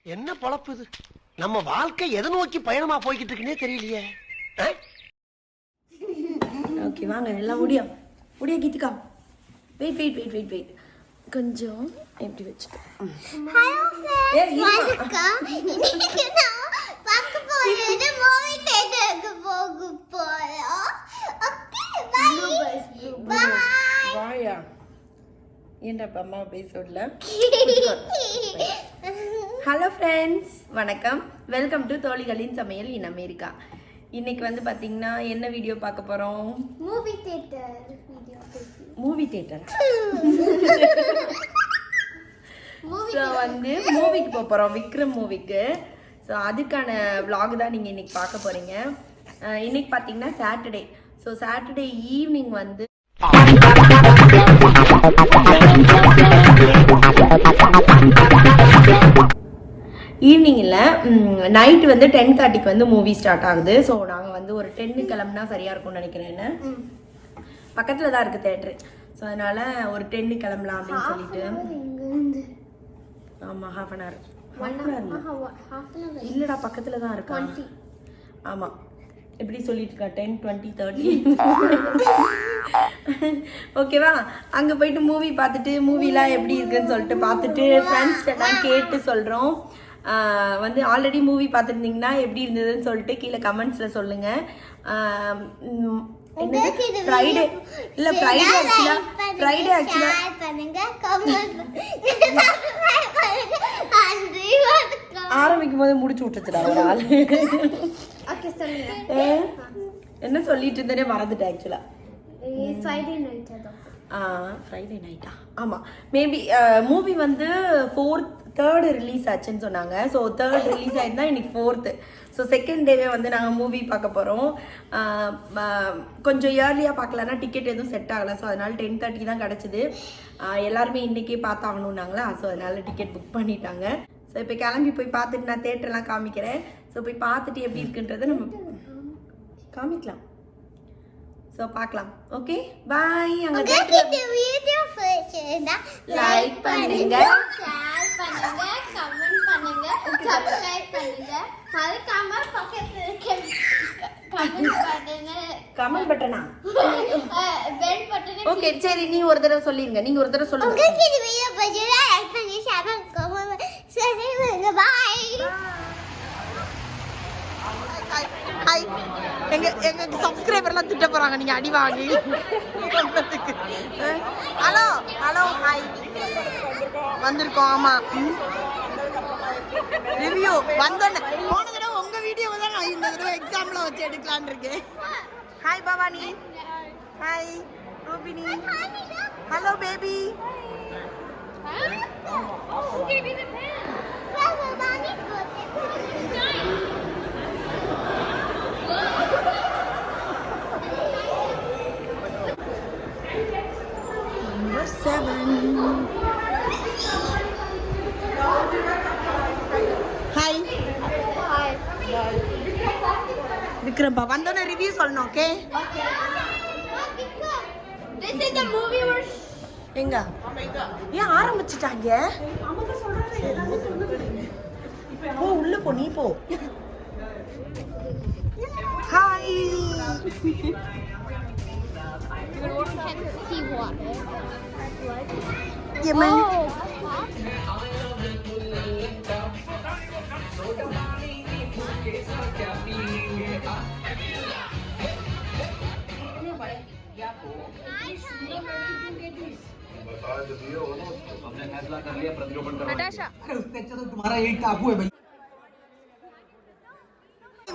என்ன பொழப்பு இது? நம்ம வாழ்க்கை எதை நோக்கி பயணமா போய்கிட்டு இருக்குன்னே தெரியலையே. ஓகே வாங்க எல்லாம் முடியா கீதிகா. வெயிட் கொஞ்சம் எப்படி வச்சுக்கோ. ஹலோ வணக்கம். இன்னைக்கு நான் பார்க்க போறது மூவி தியேட்டருக்கு போக போறோம். ஓகே பை வாயா என்ன அம்மா பேசல. ஹலோ ஃப்ரெண்ட்ஸ், வணக்கம். வெல்கம் டு தோழிகளின் சமையல் இன் அமெரிக்கா. இன்னைக்கு வந்து பாத்தீங்கன்னா என்ன வீடியோ பார்க்க போறோம்? Movie theatre video. Movie theatre. So வந்து மூவிக்கு போக போகிறோம், விக்ரம் மூவிக்கு. ஸோ அதுக்கான vlog தான் நீங்கள் இன்னைக்கு பார்க்க போகிறீங்க. இன்னைக்கு பார்த்தீங்கன்னா சாட்டர்டே. ஸோ சாட்டர்டே ஈவினிங் வந்து ஈவினிங்கில் நைட்டு வந்து 10:30க்கு வந்து மூவி ஸ்டார்ட் ஆகுது. ஸோ நாங்கள் வந்து ஒரு 10 கிளம்புனா சரியாக இருக்கும்னு நினைக்கிறேன். என்ன பக்கத்தில் தான் இருக்குது தேட்ரு. ஸோ அதனால் ஒரு 10 கிளம்பலாம் அப்படின்னு சொல்லிட்டு. ஆமாம், ½ அன் ஹவர் இல்லைடா, பக்கத்தில் தான் இருக்கா. ஆமாம், எப்படி சொல்லிட்டு இருக்கா, 10, 20, 30. ஓகேவா? அங்கே போயிட்டு மூவி பார்த்துட்டு மூவிலாம் எப்படி இருக்குன்னு சொல்லிட்டு பார்த்துட்டு ஃப்ரெண்ட்ஸ்கிட்டலாம் கேட்டு சொல்கிறோம். வந்து ஆல்ரெடி மூவி பார்த்துருந்தீங்கன்னா எப்படி இருந்ததுன்னு சொல்லிட்டு கீழே கமெண்ட்ஸில் சொல்லுங்கள். ஃப்ரைடே ஆக்சுவலா ஆரம்பிக்கும் போது முடிச்சு விட்டுச்சுடா ஒரு ஆள். என்ன சொல்லிட்டு இருந்தேனே மறந்துட்டேன் ஆக்சுவலா. ஃப்ரைடே நைட்டா? ஆமாம், மேபி மூவி வந்து 3rd ரிலீஸ் ஆச்சுன்னு சொன்னாங்க. ஸோ 3rd ரிலீஸ் ஆயிருந்தா இன்னைக்கு 4th. ஸோ செகண்ட் டேவே வந்து நாங்கள் மூவி பார்க்க போகிறோம். கொஞ்சம் ஏர்லியாக பார்க்கலன்னா டிக்கெட் எதுவும் செட் ஆகலை. ஸோ அதனால் 10:30 தான் கிடச்சிது. எல்லாருமே இன்றைக்கே பார்த்தாகணுன்னாங்களா. ஸோ அதனால் டிக்கெட் புக் பண்ணிட்டாங்க. ஸோ இப்போ கிளம்பி போய் பார்த்துட்டு நான் தேட்டர்லாம் காமிக்கிறேன். ஸோ போய் பார்த்துட்டு எப்படி இருக்குன்றதை நம்ம காமிக்கலாம். ஸோ பார்க்கலாம். Okay bye. அங்கே வீடியோ பிடிச்சிருந்தா லைக் பண்ணுங்க, ஷேர் பண்ணுங்க, கமெண்ட் பண்ணுங்க, சப்ஸ்கிரைப் பண்ணுங்க. மறக்காம பக்கத்துல இருக்க கமெண்ட் பட்டனா பெல் பட்டனை. ஓகே சரி, நீ ஒரு தடவை சொல்லிருங்க. நீங்க ஒரு தடவை சொல்லுங்க. உங்களுக்கு இந்த வீடியோ பிடிச்சிருந்தா லைக் பண்ணி ஷேர் பண்ணுங்க. சரி பை. ஹாய். எங்க சப்ஸ்கிரைபர்லாம் திட்ட போறாங்க நீங்க அடி வாங்கி. Hello hi. வந்திருக்கோம். ஆமா, ரிவ்யூ வந்தோன்னு போன தடவை உங்க வீடியோவை தான் நான் இந்த தடவை எக்ஸாம்ல வச்சு எடுக்கலான்னு இருக்கேன். Hi Bhavani. Hi Rubini. Hello baby. Number 7. Hi. Vikram பா வந்தோட ரிவ்யூ சொல்லணும். Okay This is the movie we're எங்க ஏன் ஆரம்பிச்சிட்டாங்க? போ உள்ள போ, நீ போ. ஹாய். see water. ஏமா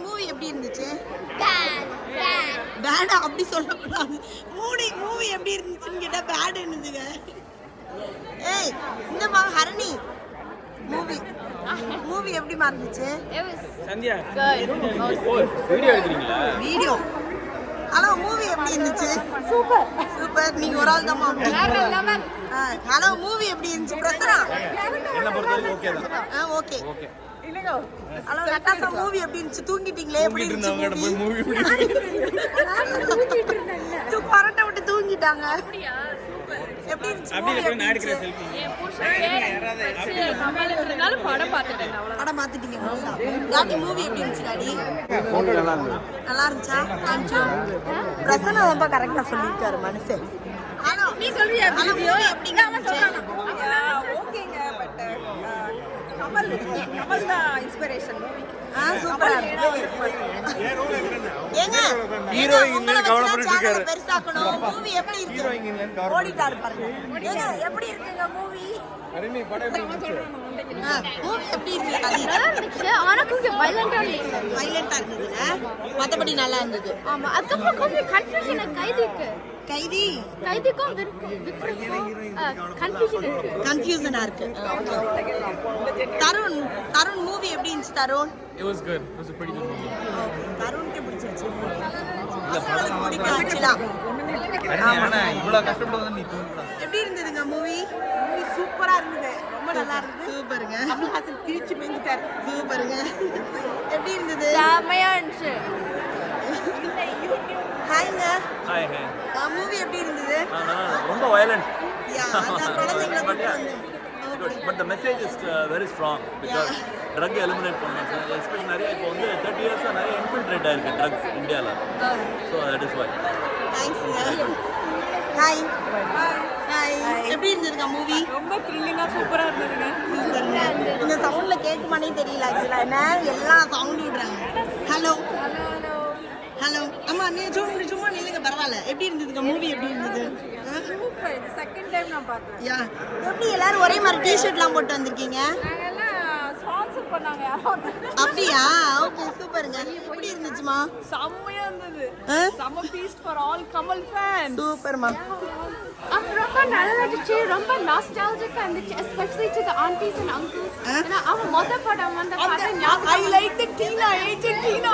மூவி எப்படி இருந்துச்சு? பேடா அப்படி சொல்லக்கூடாது. மூவி எப்படி இருந்துச்சுன்னு கேட்டா பேட் இருந்துச்சுங்க. ஏய் இந்த ஹரணி மூவி எப்படி இருந்துச்சு? சந்தியா வீடியோ எடுக்கிறீங்களா? வீடியோ. ஹலோ மூவி எப்படி இருந்துச்சு? சூப்பர். நீங்க ஒரு ஆள் தான். ஹலோ மூவி எப்படி இருந்துச்சு? பிரசனா என்ன பொறுத்தவரைக்கும் ஓகே தான். ஓகே. ஹலோ நட்டாசா மூவி எப்படி இருந்துச்சு? தூங்கிட்டீங்களே? எப்படி இருந்துச்சு மூவி? பரட்டை விட்டு தூங்கிட்டாங்க. எப்படி இருந்துச்சு? அப்படியே போய் நான் எடுக்கிற செல்ஃபி. கமல் இருந்தனால படம் பார்த்துட்டேன். படம் பார்த்துட்டீங்க முழுசா. டாடி மூவி எப்படி இருந்துச்சு டாடி? நல்லா இருந்துச்சா? காமிச்சோ. பிரசன்னா ரொம்ப கரெக்டா சொல்லிருக்காரு மனுஷன். ஹலோ நீ சொல்றியா வீடியோ எப்படிங்க இருந்துச்சு? ஓகேங்க பட் கமல் தான் இன்ஸ்பிரேஷன் மூவிக்கு. சூப்பரா ஏங்க ஹீரோயின் கவலைப்பட்டு இருக்காரு. பெருசாக்கணும் மூவி எப்படி இருக்கு? ஹீரோயின் ஓடிட்டாரு பாருங்க. ஏங்க எப்படி இருக்குங்க மூவி? அருமை படம் எப்படி இருந்துச்சு? மூவி எப்படி இருக்கு? நல்லா இருந்துச்சு ஆனா கொஞ்சம் வயலண்டா இருந்ததுல மத்தபடி நல்லா இருந்தது. ஆமா அதுக்கப்புறம் கொஞ்சம் கன்ஃபியூஷன் கைதிக்கும் கன்ஃபியூஷனா இருக்கு. தருண் மூவி எப்படி இருந்துச்சு Tarun? It was good. It was a pretty good movie. தருணுக்கு பிடிச்சிருச்சு. பசங்களுக்கு பிடிச்சிருச்சுடா. அண்ணா இவ்வளவு கஷ்டப்பட்டு நீ தூங்குடா. எப்படி இருந்ததுங்க மூவி? சூப்பரா இருந்தது. ரொம்ப நல்லா இருந்தது. சூப்பருங்க. கமல்ஹாசன் கிழிச்சு மேஞ்சிட்டாரு. சூப்பருங்க. எப்படி இருந்தது? செமையா இருந்துச்சு. ஹாய்ங்க. Hi hi. மூவி எப்படி இருந்தது? ரொம்ப வயலண்ட். யா அந்த குழந்தைகளை பத்தி வந்து But the message is very strong because drug eliminate பண்ணனும் சார். எஸ்பெஷலி நிறைய இப்போ வந்து 30 இயர்ஸா நிறைய இன்ஃபில்ட்ரேட் ஆயிருக்கு drugs இந்தியால. So that is why. தேங்க்ஸ்ங்க. ஹாய். ஹாய். எப்படி இருந்ததுங்க மூவி? ரொம்ப த்ரில்லிங்கா சூப்பரா இருந்ததுங்க. சூப்பருங்க. இந்த சவுண்ட்ல கேக்குமானே தெரியல ஆக்சுவலா. என்ன எல்லா சவுண்ட் விடுறாங்க. ஹலோ ஹலோ அம்மா நீ சும்மா நில்லுங்க பரவாயில்ல. எப்படி இருந்ததுங்க மூவி? எப்படி இருந்தது? சூப்பர். இது செகண்ட் டைம் நான் பார்த்தேன். யா எப்படி எல்லாரும் ஒரே மாதிரி டி-ஷர்ட்லாம் போட்டு வந்திருக்கீங்க? நாங்கெல்லாம் ஸ்பான்சர் பண்ணாங்க யாராவது. அப்படியா? ஓகே சூப்பருங்க. எப்படி இருந்துச்சுமா? செம்மையா இருந்தது. செம்ம feast for all Kamal fans. சூப்பர்மா. ரொம்ப நல்லா இருந்துச்சு ரொம்ப நாஸ்டாலஜிக்கா இருந்துச்சு especially to the aunties and uncles. அவன் மொத படம் வந்து I like the Tina, agent Tina.